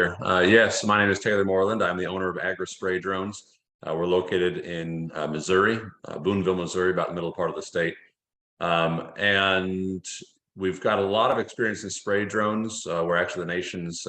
Yes, my name is Taylor Moreland. I'm the owner of AgriSpray Drones. We're located in Missouri, Boonville, Missouri, about the middle part of the state. And we've got a lot of experience in spray drones. We're actually the nation's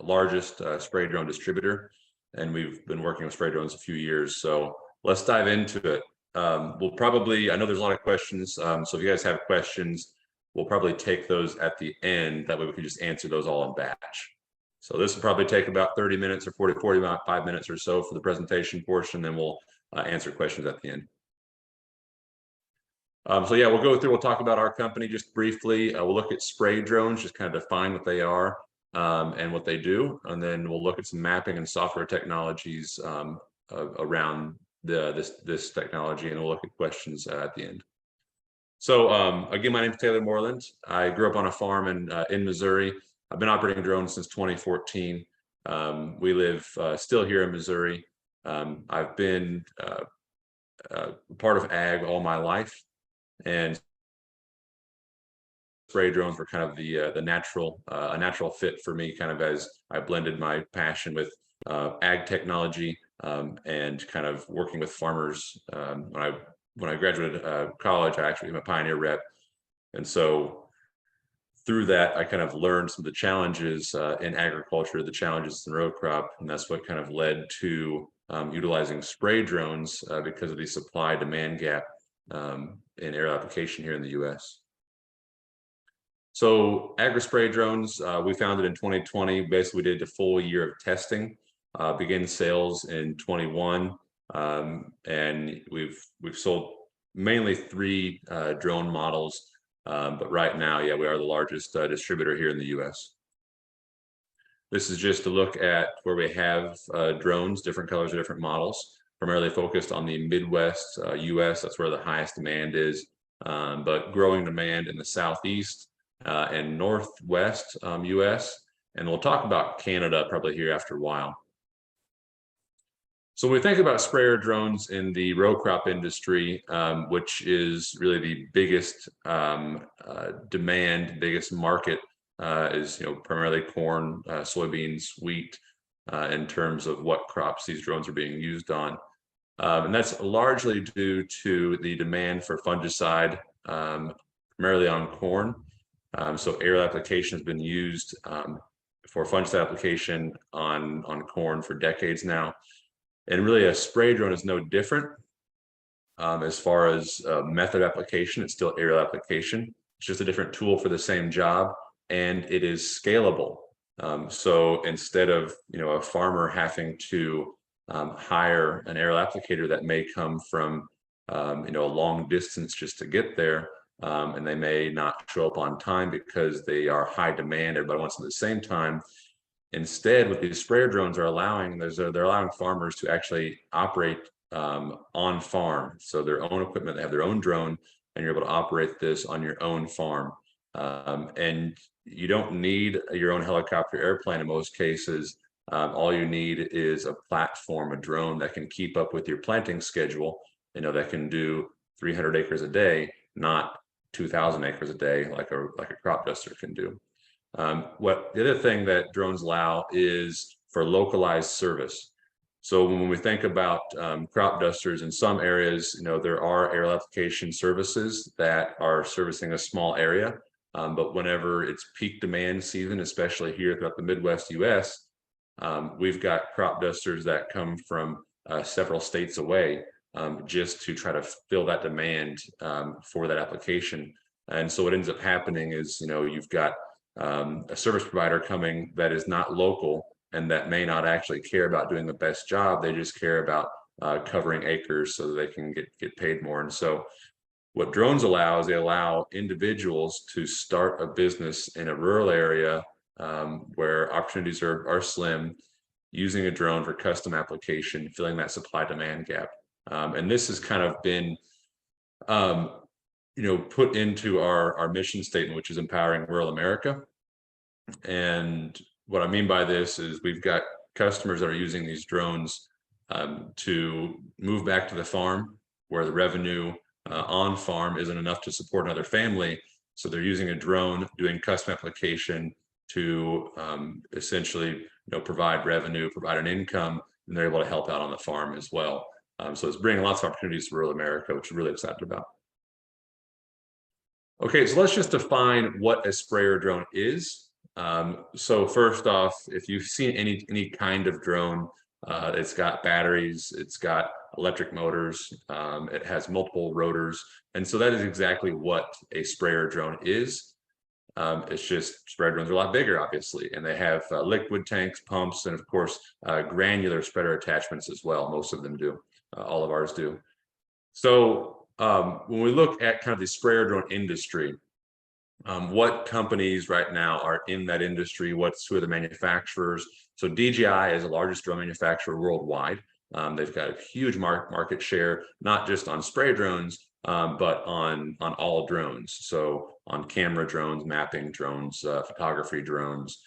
largest spray drone distributor, and we've been working with spray drones a few years. So let's dive into it. I know there's a lot of questions, so if you guys have questions, we'll probably take those at the end. That way we can just answer those all in batch. So this will probably take about 30 minutes or 45 minutes or so for the presentation portion, then we'll answer questions at the end. So yeah, we'll talk about our company just briefly. We'll look at spray drones, just kind of define what they are and what they do. And then we'll look at some mapping and software technologies around this technology, and we'll look at questions at the end. So again, my name is Taylor Moreland. I grew up on a farm in Missouri. I've been operating drones since 2014. We live still here in Missouri. I've been part of ag all my life, and spray drones were kind of a natural fit for me, kind of as I blended my passion with ag technology and kind of working with farmers. When I graduated college, I actually became a Pioneer rep, and so through that, I kind of learned some of the challenges in agriculture, the challenges in row crop, and that's what kind of led to utilizing spray drones because of the supply-demand gap in aerial application here in the U.S. So AgriSpray Drones, we founded in 2020. Basically, we did a full year of testing, began sales in 21, and we've sold mainly 3 drone models. But right now, yeah, we are the largest distributor here in the U.S. This is just a look at where we have drones, different colors, or different models, primarily focused on the Midwest U.S. That's where the highest demand is, but growing demand in the Southeast and Northwest U.S. And we'll talk about Canada probably here after a while. So when we think about sprayer drones in the row crop industry, which is really the biggest demand, biggest market, is primarily corn, soybeans, wheat, in terms of what crops these drones are being used on. And that's largely due to the demand for fungicide, primarily on corn. So aerial application has been used for fungicide application on corn for decades now. And really a spray drone is no different as far as method application. It's still aerial application. It's just a different tool for the same job, and it is scalable. So instead of a farmer having to hire an aerial applicator that may come from a long distance just to get there, and they may not show up on time because they are high demand, everybody wants them at the same time. Instead, what these sprayer drones are allowing, they're allowing farmers to actually operate on farm. So their own equipment, they have their own drone, and you're able to operate this on your own farm. And you don't need your own helicopter airplane in most cases. All you need is a platform, a drone that can keep up with your planting schedule, that can do 300 acres a day, not 2,000 acres a day like a crop duster can do. The other thing that drones allow is for localized service. So when we think about crop dusters in some areas, there are aerial application services that are servicing a small area. But whenever it's peak demand season, especially here throughout the Midwest US, we've got crop dusters that come from several states away just to try to fill that demand for that application. And so what ends up happening is, you've got a service provider coming that is not local and that may not actually care about doing the best job. They just care about covering acres so that they can get paid more. And so what drones allow is they allow individuals to start a business in a rural area where opportunities are slim, using a drone for custom application, filling that supply demand gap. And this has kind of been put into our mission statement, which is empowering rural America. And what I mean by this is we've got customers that are using these drones to move back to the farm where the revenue on farm isn't enough to support another family. So they're using a drone, doing custom application to essentially provide revenue, provide an income, and they're able to help out on the farm as well. So it's bringing lots of opportunities to rural America, which we're really excited about. Okay, so let's just define what a sprayer drone is. So first off, if you've seen any kind of drone, it's got batteries, it's got electric motors, it has multiple rotors, and so that is exactly what a sprayer drone is. It's just sprayer drones are a lot bigger, obviously, and they have liquid tanks, pumps, and of course, granular spreader attachments as well. Most of them do. All of ours do. So when we look at kind of the sprayer drone industry, what companies right now are in that industry? Who are the manufacturers? So DJI is the largest drone manufacturer worldwide. They've got a huge market share, not just on spray drones, but on all drones. So on camera drones, mapping drones, photography drones,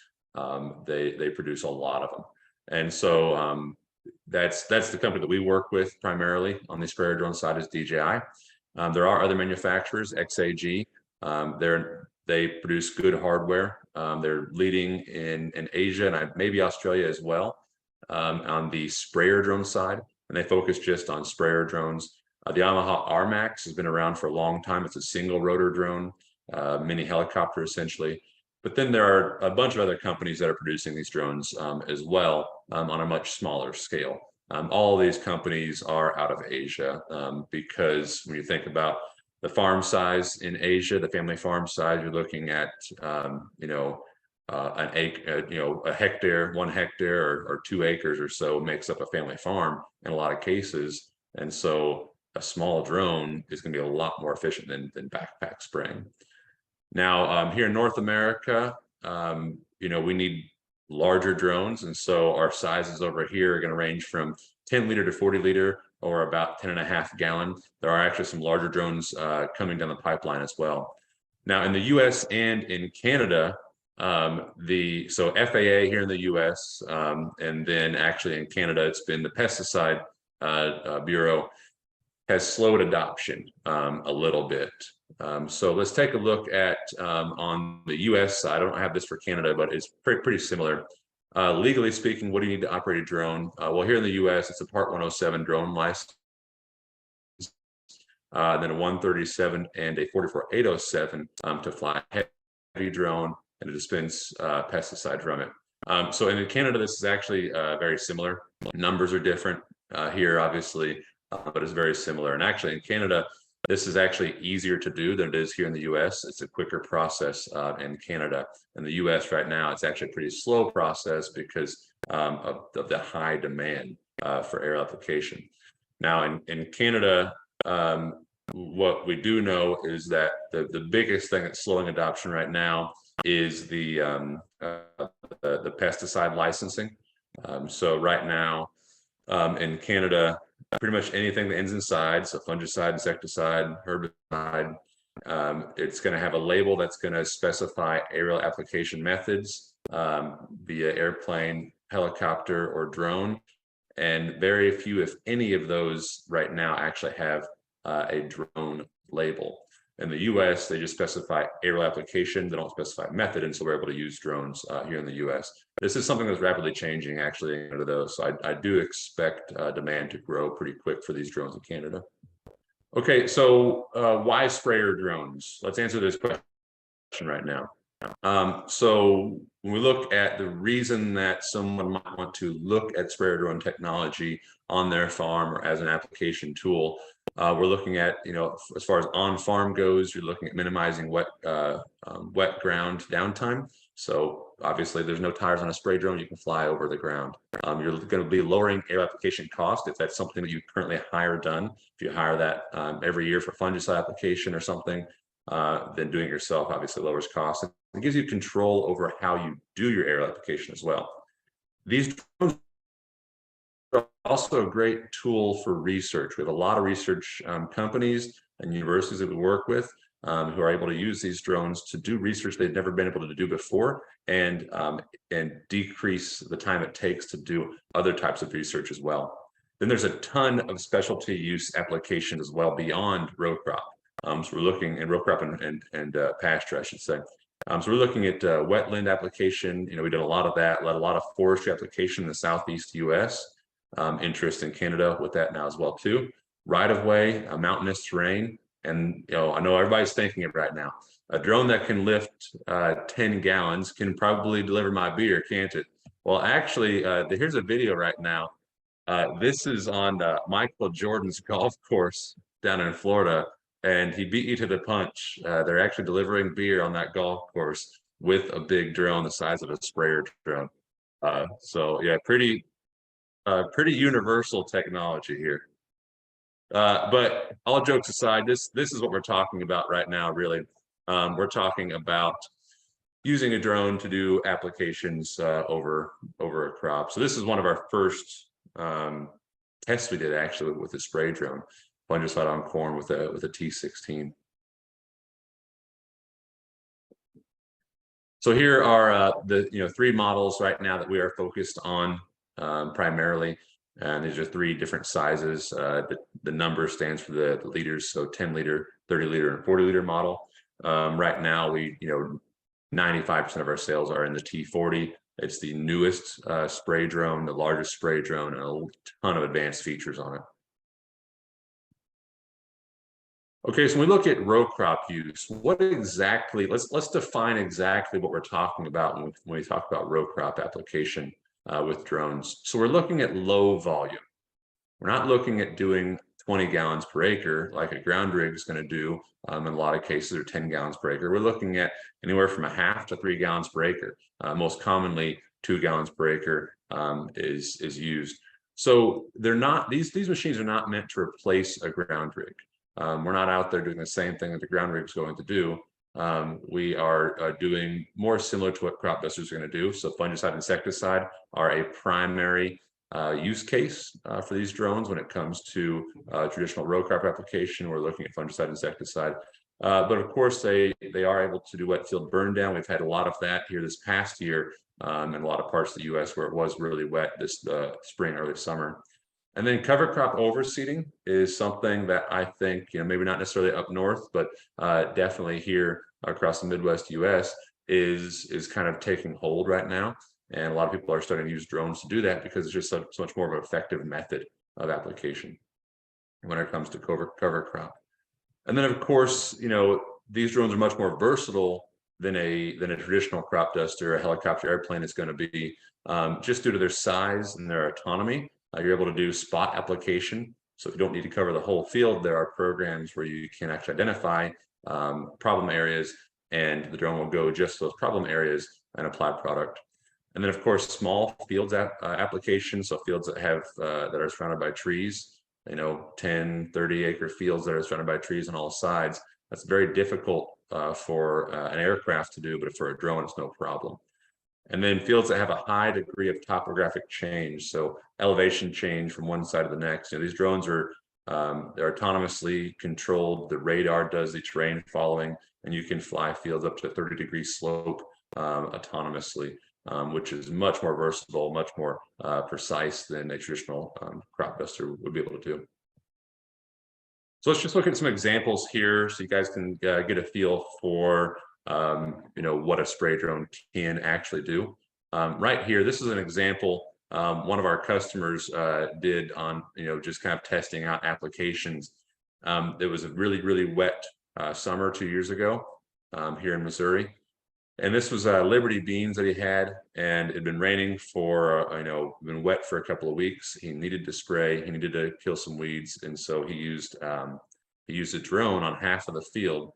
they produce a lot of them. And so that's the company that we work with primarily on the sprayer drone side is DJI. There are other manufacturers, XAG. They produce good hardware. They're leading in Asia and maybe Australia as well on the sprayer drone side, and they focus just on sprayer drones. The Yamaha RMAX has been around for a long time. It's a single rotor drone, mini helicopter essentially. But then there are a bunch of other companies that are producing these drones as well on a much smaller scale. All of these companies are out of Asia because when you think about the farm size in Asia, the family farm size, you're looking at an acre, a hectare, 1 hectare or 2 acres or so makes up a family farm in a lot of cases. And so a small drone is going to be a lot more efficient than backpack spraying. Now, here in North America, we need larger drones. And so our sizes over here are going to range from 10 liter to 40 liter or about 10.5 gallon. There are actually some larger drones coming down the pipeline as well. Now in the US and in Canada, so FAA here in the US, and then actually in Canada, it's been the Pesticide Bureau has slowed adoption a little bit. So let's take a look at on the US side. I don't have this for Canada, but it's pretty similar. Legally speaking, what do you need to operate a drone? Well, here in the US, it's a Part 107 drone license, then a 137 and a 44807 to fly a heavy drone and to dispense pesticide from it. So in Canada, this is actually very similar. Numbers are different here, obviously, but it's very similar. And actually in Canada, this is actually easier to do than it is here in the US. It's a quicker process in Canada. In the US right now, it's actually a pretty slow process because of the high demand for aerial application. Now in Canada, what we do know is that the biggest thing that's slowing adoption right now is the pesticide licensing. So right now in Canada, pretty much anything that ends in side, so fungicide, insecticide, herbicide, it's going to have a label that's going to specify aerial application methods via airplane, helicopter, or drone. And very few, if any of those right now actually have a drone label. In the US, they just specify aerial application, they don't specify method, and so we're able to use drones here in the US. This is something that's rapidly changing actually into those. So I do expect demand to grow pretty quick for these drones in Canada. Okay, so why sprayer drones? Let's answer this question right now. So when we look at the reason that someone might want to look at sprayer drone technology on their farm or as an application tool, we're looking at, as far as on-farm goes, you're looking at minimizing wet ground downtime. So obviously there's no tires on a spray drone, you can fly over the ground. You're going to be lowering air application cost if that's something that you currently hire done. If you hire that every year for fungicide application or something, then doing it yourself obviously lowers costs. It gives you control over how you do your aerial application as well. These drones are also a great tool for research. We have a lot of research companies and universities that we work with who are able to use these drones to do research they've never been able to do before and decrease the time it takes to do other types of research as well. Then there's a ton of specialty use applications as well beyond row crop. So we're looking in row crop and pasture, I should say. So we're looking at wetland application. We did a lot of that, a lot of forestry application in the Southeast US. Interest in Canada with that now as well too. Right of way, mountainous terrain, and I know everybody's thinking it right now. A drone that can lift 10 gallons can probably deliver my beer, can't it? Well, actually, here's a video right now. This is on Michael Jordan's golf course down in Florida, and he beat you to the punch. They're actually delivering beer on that golf course with a big drone the size of a sprayer drone. So yeah, pretty universal technology here. But all jokes aside, this is what we're talking about right now, really. We're talking about using a drone to do applications over a crop. So this is one of our first tests we did actually with a spray drone, fungicide on corn with a T16. So here are the 3 models right now that we are focused on primarily. And these are 3 different sizes. The number stands for the liters, so 10 liter, 30 liter, and 40 liter model. Right now, 95% of our sales are in the T40. It's the newest spray drone, the largest spray drone, and a ton of advanced features on it. Okay, so when we look at row crop use, what exactly, let's define exactly what we're talking about when we talk about row crop application with drones. So we're looking at low volume. We're not looking at doing 20 gallons per acre like a ground rig is going to do. In a lot of cases, or 10 gallons per acre. We're looking at anywhere from 1/2 to 3 gallons per acre. Most commonly, 2 gallons per acre is used. So they're not, these machines are not meant to replace a ground rig. We're not out there doing the same thing that the ground rig is going to do. We are doing more similar to what crop dusters are going to do. So fungicide, insecticide are a primary use case for these drones when it comes to traditional row crop application. We're looking at fungicide, insecticide. But of course, they are able to do wet field burn down. We've had a lot of that here this past year in a lot of parts of the US where it was really wet this spring, early summer. And then cover crop overseeding is something that I think, maybe not necessarily up north, but definitely here across the Midwest US is kind of taking hold right now. And a lot of people are starting to use drones to do that because it's just so much more of an effective method of application when it comes to cover crop. And then of course, these drones are much more versatile than a traditional crop duster, a helicopter airplane is going to be, just due to their size and their autonomy. You're able to do spot application. So if you don't need to cover the whole field, there are programs where you can actually identify problem areas, and the drone will go just to those problem areas and apply product. And then of course, small fields applications, so fields that have that are surrounded by trees, 10, 30 acre fields that are surrounded by trees on all sides. That's very difficult for an aircraft to do, but for a drone, it's no problem. And then fields that have a high degree of topographic change, so elevation change from one side to the next. These drones are they're autonomously controlled. The radar does the terrain following, and you can fly fields up to 30-degree slope autonomously, which is much more versatile, much more precise than a traditional crop duster would be able to do. So let's just look at some examples here so you guys can get a feel for what a spray drone can actually do. Right here, this is an example one of our customers did on, just kind of testing out applications. It was a really, really wet summer 2 years ago here in Missouri. And this was Liberty beans that he had, and it had been raining for, been wet for a couple of weeks. He needed to spray, he needed to kill some weeds. And so he used a drone on half of the field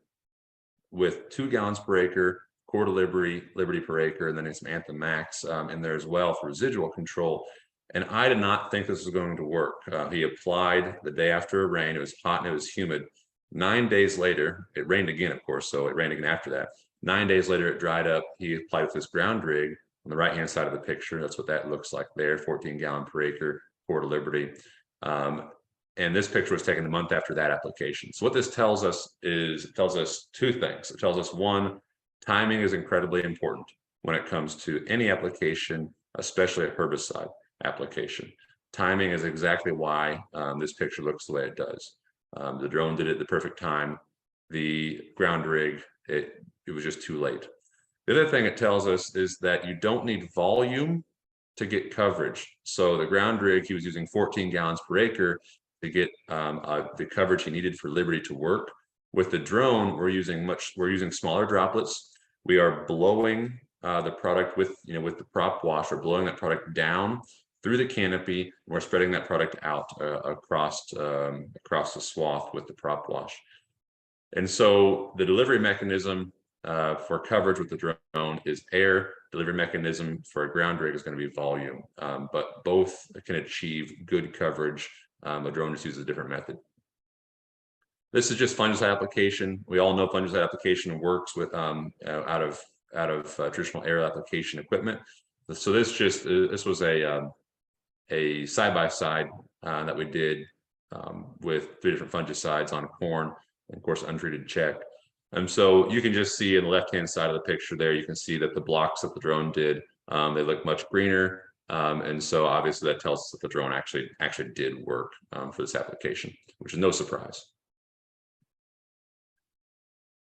with 2 gallons per acre, quarter Liberty per acre, and then some Anthem Max in there as well for residual control. And I did not think this was going to work. He applied the day after a rain. It was hot and it was humid. 9 days later, it rained again, of course, so it rained again after that. 9 days later, it dried up. He applied with this ground rig on the right-hand side of the picture. That's what that looks like there, 14 gallon per acre, quarter Liberty. And this picture was taken a month after that application. So what this tells us is, it tells us 2 things. It tells us, one, timing is incredibly important when it comes to any application, especially a herbicide application. Timing is exactly why this picture looks the way it does. The drone did it at the perfect time. The ground rig, it was just too late. The other thing it tells us is that you don't need volume to get coverage. So the ground rig, he was using 14 gallons per acre to get the coverage he needed for Liberty to work. With the drone, we're using smaller droplets. We are blowing the product with the prop wash. We're blowing that product down through the canopy. And we're spreading that product out across the swath with the prop wash. And so the delivery mechanism for coverage with the drone is air. Delivery mechanism for a ground rig is going to be volume, but both can achieve good coverage. A drone just uses a different method. This is just fungicide application. We all know fungicide application works with out of traditional aerial application equipment. So this was a side-by-side that we did with 3 different fungicides on corn, and of course untreated check. And so you can just see in the left-hand side of the picture there, you can see that the blocks that the drone did, they look much greener. And so obviously that tells us that the drone actually did work for this application, which is no surprise.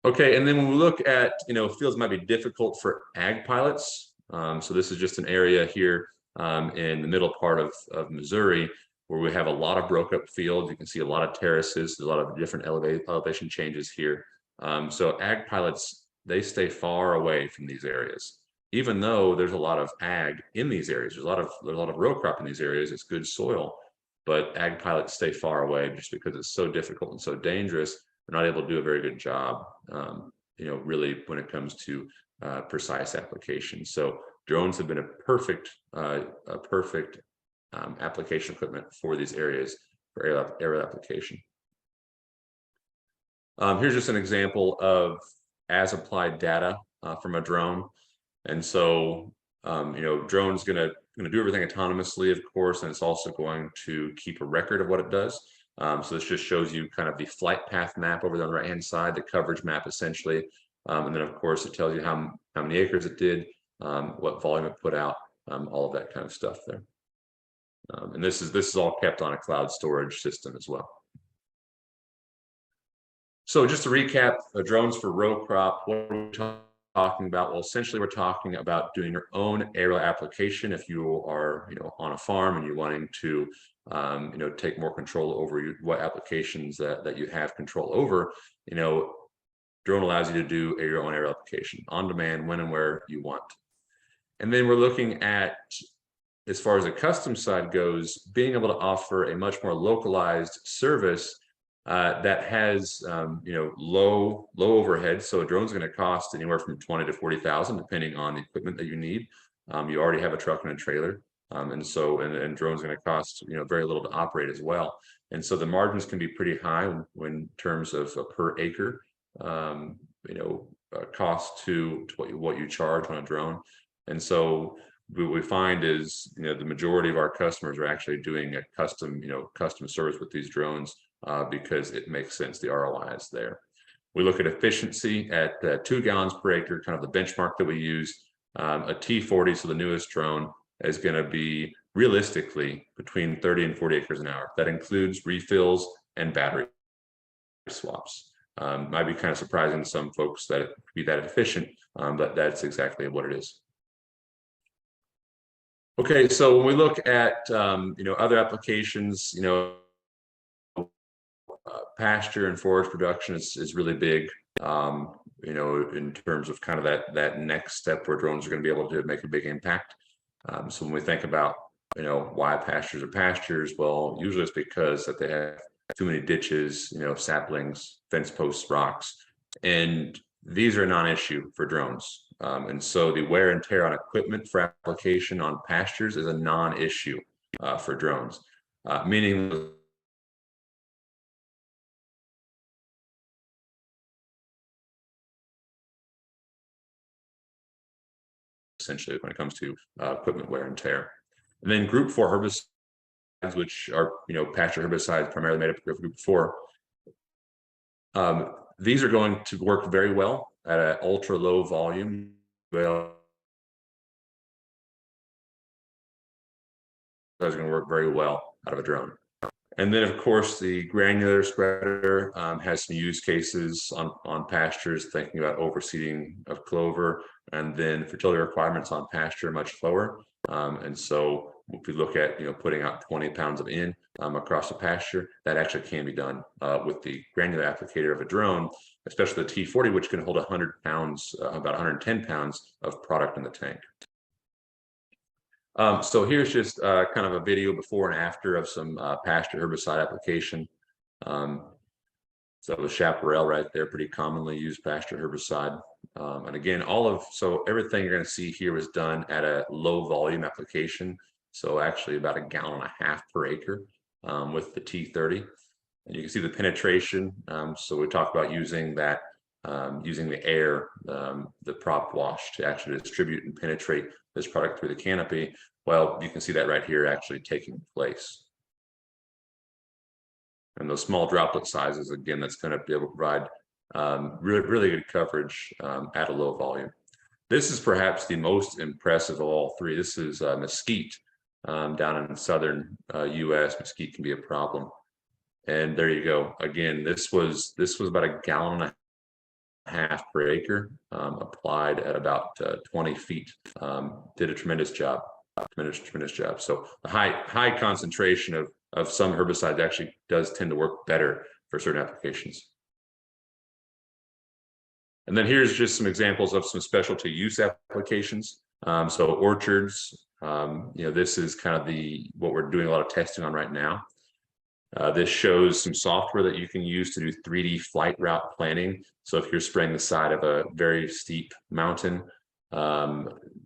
Okay, and then when we look at, fields might be difficult for ag pilots. So this is just an area here in the middle part of Missouri where we have a lot of broke up fields. You can see a lot of terraces, a lot of different elevation changes here. So ag pilots, they stay far away from these areas. Even though there's a lot of ag in these areas, there's a lot of row crop in these areas, it's good soil, but ag pilots stay far away just because it's so difficult and so dangerous. They're not able to do a very good job, really when it comes to precise application. So drones have been a perfect application equipment for these areas for aerial application. Here's just an example of as applied data from a drone. And so, drone's gonna do everything autonomously, of course, and it's also going to keep a record of what it does. So this just shows you kind of the flight path map over on the right-hand side, the coverage map essentially. And then of course it tells you how many acres it did, what volume it put out, all of that kind of stuff there. And this is all kept on a cloud storage system as well. So just to recap, drones for row crop, what are we talking about? Well, essentially we're talking about doing your own aerial application. If you are, on a farm and you're wanting to, take more control over what applications that you have control over, drone allows you to do your own aerial application on demand, when and where you want. And then we're looking at, as far as the custom side goes, being able to offer a much more localized service that has low overhead. So a drone's going to cost anywhere from 20 to 40,000, depending on the equipment that you need. You already have a truck and a trailer, and drone's going to cost very little to operate as well. And so the margins can be pretty high in terms of per acre cost to what you charge on a drone. And so what we find is the majority of our customers are actually doing a custom service with these drones because it makes sense. The ROI is there. We look at efficiency at 2 gallons per acre, kind of the benchmark that we use. A T40, so the newest drone, is going to be realistically between 30 and 40 acres an hour. That includes refills and battery swaps. Might be kind of surprising to some folks that it could be that efficient, but that's exactly what it is. Okay, so when we look at other applications, pasture and forage production is really big, in terms of kind of that next step where drones are going to be able to make a big impact. So when we think about why pastures are pastures, well, usually it's because that they have too many ditches, saplings, fence posts, rocks, and these are a non-issue for drones. And so the wear and tear on equipment for application on pastures is a non-issue for drones, meaning essentially when it comes to equipment wear and tear. And then group 4 herbicides, which are pasture herbicides primarily made up of group 4. These are going to work very well at an ultra low volume. Those are going to work very well out of a drone. And then, of course, the granular spreader has some use cases on pastures, thinking about overseeding of clover, and then fertility requirements on pasture much lower. And so if we look at putting out 20 pounds of N across the pasture, that actually can be done with the granular applicator of a drone, especially the T40, which can hold 100 pounds, about 110 pounds of product in the tank. So here's just kind of a video before and after of some pasture herbicide application. So the chaparral right there, pretty commonly used pasture herbicide. And again, so everything you're going to see here was done at a low volume application. So actually about 1.5 gallons per acre with the T30. And you can see the penetration. So we talked about using that, using the air, the prop wash to actually distribute and penetrate this product through the canopy. Well, you can see that right here actually taking place. And those small droplet sizes, again, that's going to be able to provide really good coverage at a low volume. This is perhaps the most impressive of all three. This is mesquite down in southern US. Mesquite can be a problem. And there you go. Again, this was about 1.5 gallons per acre, applied at about 20 feet. Did a tremendous job. Tremendous job. So the high concentration of some herbicides actually does tend to work better for certain applications. And then here's just some examples of some specialty use applications. So orchards, this is kind of what we're doing a lot of testing on right now. This shows some software that you can use to do 3D flight route planning. So if you're spraying the side of a very steep mountain,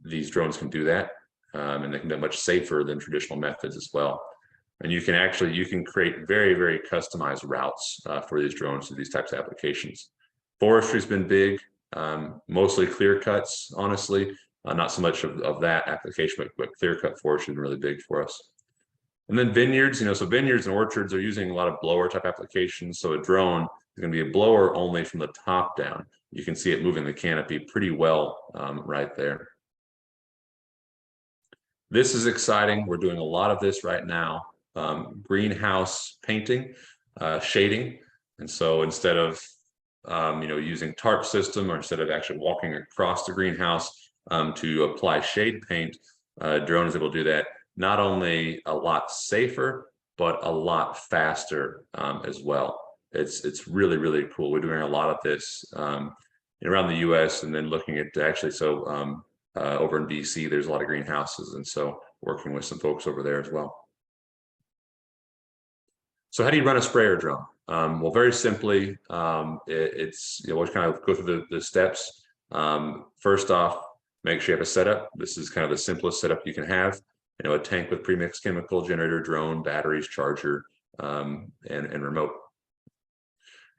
these drones can do that. And they can be much safer than traditional methods as well. And you can create very customized routes for these drones to these types of applications. Forestry's been big, mostly clear cuts, honestly, not so much of that application, but clear cut forestry has been really big for us. And then vineyards, so vineyards and orchards are using a lot of blower type applications. So a drone is going to be a blower only from the top down. You can see it moving the canopy pretty well right there. This is exciting. We're doing a lot of this right now. Greenhouse painting, shading. And so instead of using tarp system, or instead of actually walking across the greenhouse to apply shade paint, drone is able to do that not only a lot safer, but a lot faster as well. It's really cool. We're doing a lot of this around the US, and then looking at actually, over in BC, there's a lot of greenhouses, and so working with some folks over there as well. So how do you run a sprayer drone? Well, very simply, we'll kind of go through the steps. First off, make sure you have a setup. This is kind of the simplest setup you can have. A tank with premixed chemical, generator, drone, batteries, charger, and remote.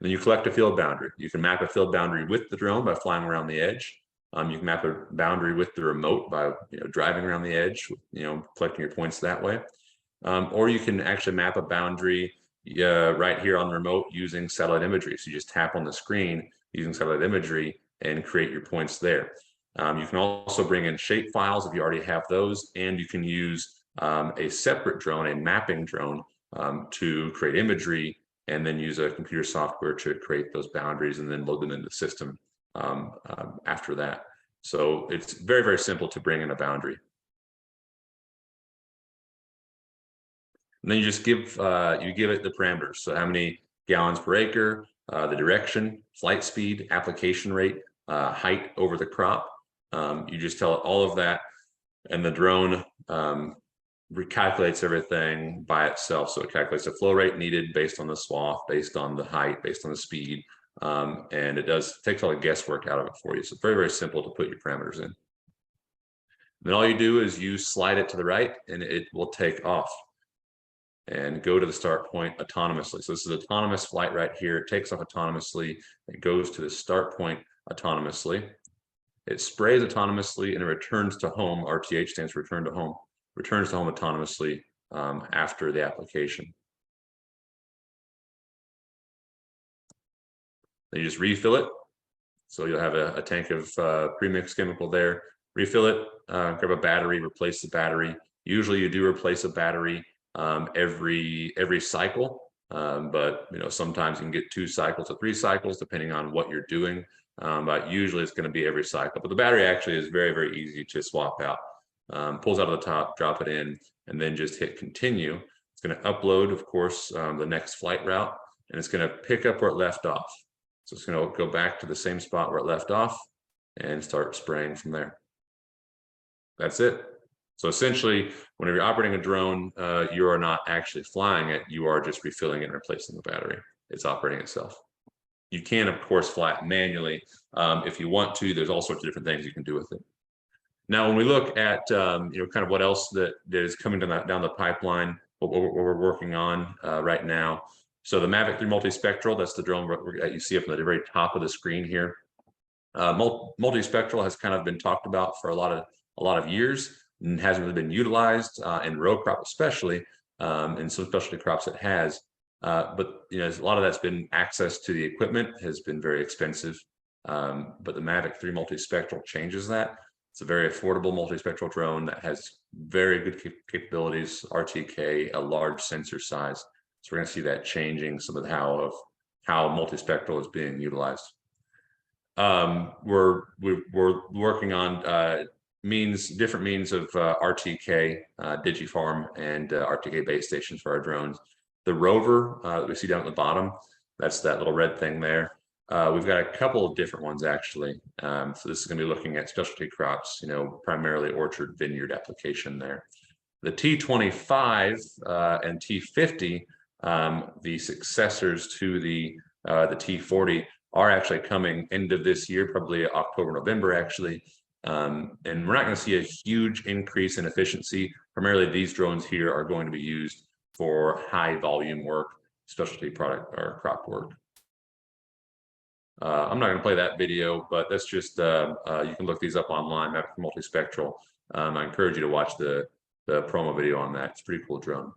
Then you collect a field boundary. You can map a field boundary with the drone by flying around the edge. You can map a boundary with the remote by driving around the edge, collecting your points that way. Or you can actually map a boundary right here on the remote using satellite imagery. So you just tap on the screen using satellite imagery and create your points there. You can also bring in shape files if you already have those, and you can use a separate drone, a mapping drone, to create imagery, and then use a computer software to create those boundaries and then load them into the system after that. So it's very simple to bring in a boundary. And then you just give it the parameters. So how many gallons per acre, the direction, flight speed, application rate, height over the crop. You just tell it all of that, and the drone recalculates everything by itself. So it calculates the flow rate needed based on the swath, based on the height, based on the speed, and it takes all the guesswork out of it for you. So very simple to put your parameters in. Then all you do is you slide it to the right, and it will take off and go to the start point autonomously. So this is autonomous flight right here. It takes off autonomously. It goes to the start point autonomously. It sprays autonomously and it returns to home. RTH stands for return to home. Returns to home autonomously after the application. Then you just refill it. So you'll have a tank of premixed chemical there. Refill it, grab a battery, replace the battery. Usually you do replace a battery every cycle. But sometimes you can get 2 cycles to 3 cycles depending on what you're doing. But usually it's going to be every cycle. But the battery actually is very, very easy to swap out. Pulls out of the top, drop it in, and then just hit continue. It's going to upload, of course, the next flight route, and it's going to pick up where it left off. So it's going to go back to the same spot where it left off and start spraying from there. That's it. So essentially, whenever you're operating a drone, you are not actually flying it. You are just refilling it and replacing the battery. It's operating itself. You can, of course, fly it manually. If you want to, there's all sorts of different things you can do with it. Now, when we look at kind of what else that is coming down the pipeline, what we're working on right now. So the Mavic 3 multispectral, that's the drone that you see up at the very top of the screen here. Multispectral has kind of been talked about for a lot of years and hasn't really been utilized in row crop, especially in some specialty crops it has. But a lot of that's been access to the equipment has been very expensive. But the Mavic 3 multispectral changes that. It's a very affordable multispectral drone that has very good capabilities, RTK, a large sensor size. So we're going to see that changing some of how multispectral is being utilized. We're working on different means of RTK, Digifarm, and RTK base stations for our drones. The rover that we see down at the bottom, that's that little red thing there. We've got a couple of different ones actually. So this is going to be looking at specialty crops, primarily orchard vineyard application there. The T25 and T50, the successors to the T40, are actually coming end of this year, probably October, November actually. And we're not going to see a huge increase in efficiency. Primarily, these drones here are going to be used for high volume work, specialty product or crop work. I'm not going to play that video, but that's just, you can look these up online, Mavic Multispectral. I encourage you to watch the promo video on that. It's a pretty cool drone.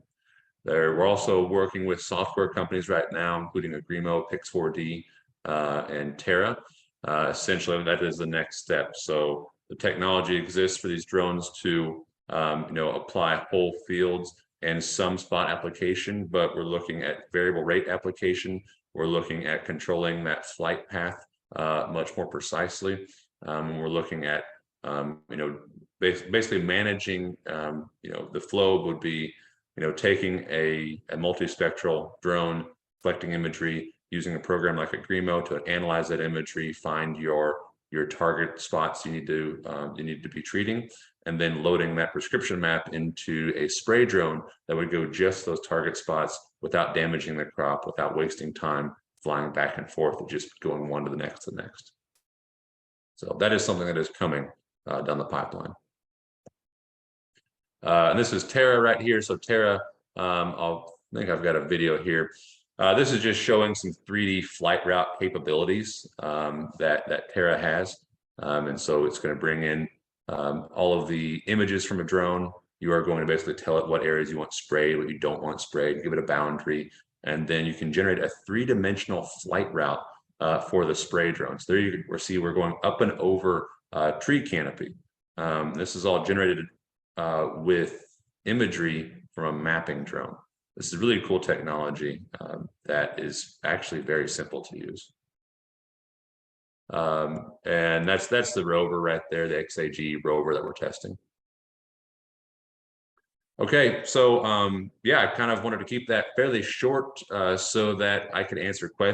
We're also working with software companies right now, including Agremo, Pix4D, and Terra. Essentially, that is the next step. So the technology exists for these drones to, apply whole fields and some spot application, but we're looking at variable rate application. We're looking at controlling that flight path much more precisely. We're looking at, basically managing, the flow would be, taking a multispectral drone, collecting imagery, using a program like Agremo to analyze that imagery, find your target spots you need to be treating, and then loading that prescription map into a spray drone that would go just those target spots without damaging the crop, without wasting time flying back and forth, and just going one to the next to the next. So that is something that is coming down the pipeline. And this is Terra right here. So Terra, I think I've got a video here. This is just showing some 3D flight route capabilities that Terra has. And so it's going to bring in all of the images from a drone. You are going to basically tell it what areas you want sprayed, what you don't want sprayed, give it a boundary, and then you can generate a 3-dimensional flight route for the spray drone. So there you can see we're going up and over tree canopy. This is all generated with imagery from a mapping drone. This is really cool technology that is actually very simple to use. And that's the rover right there, the XAG rover that we're testing. Okay, so yeah, I kind of wanted to keep that fairly short so that I could answer questions.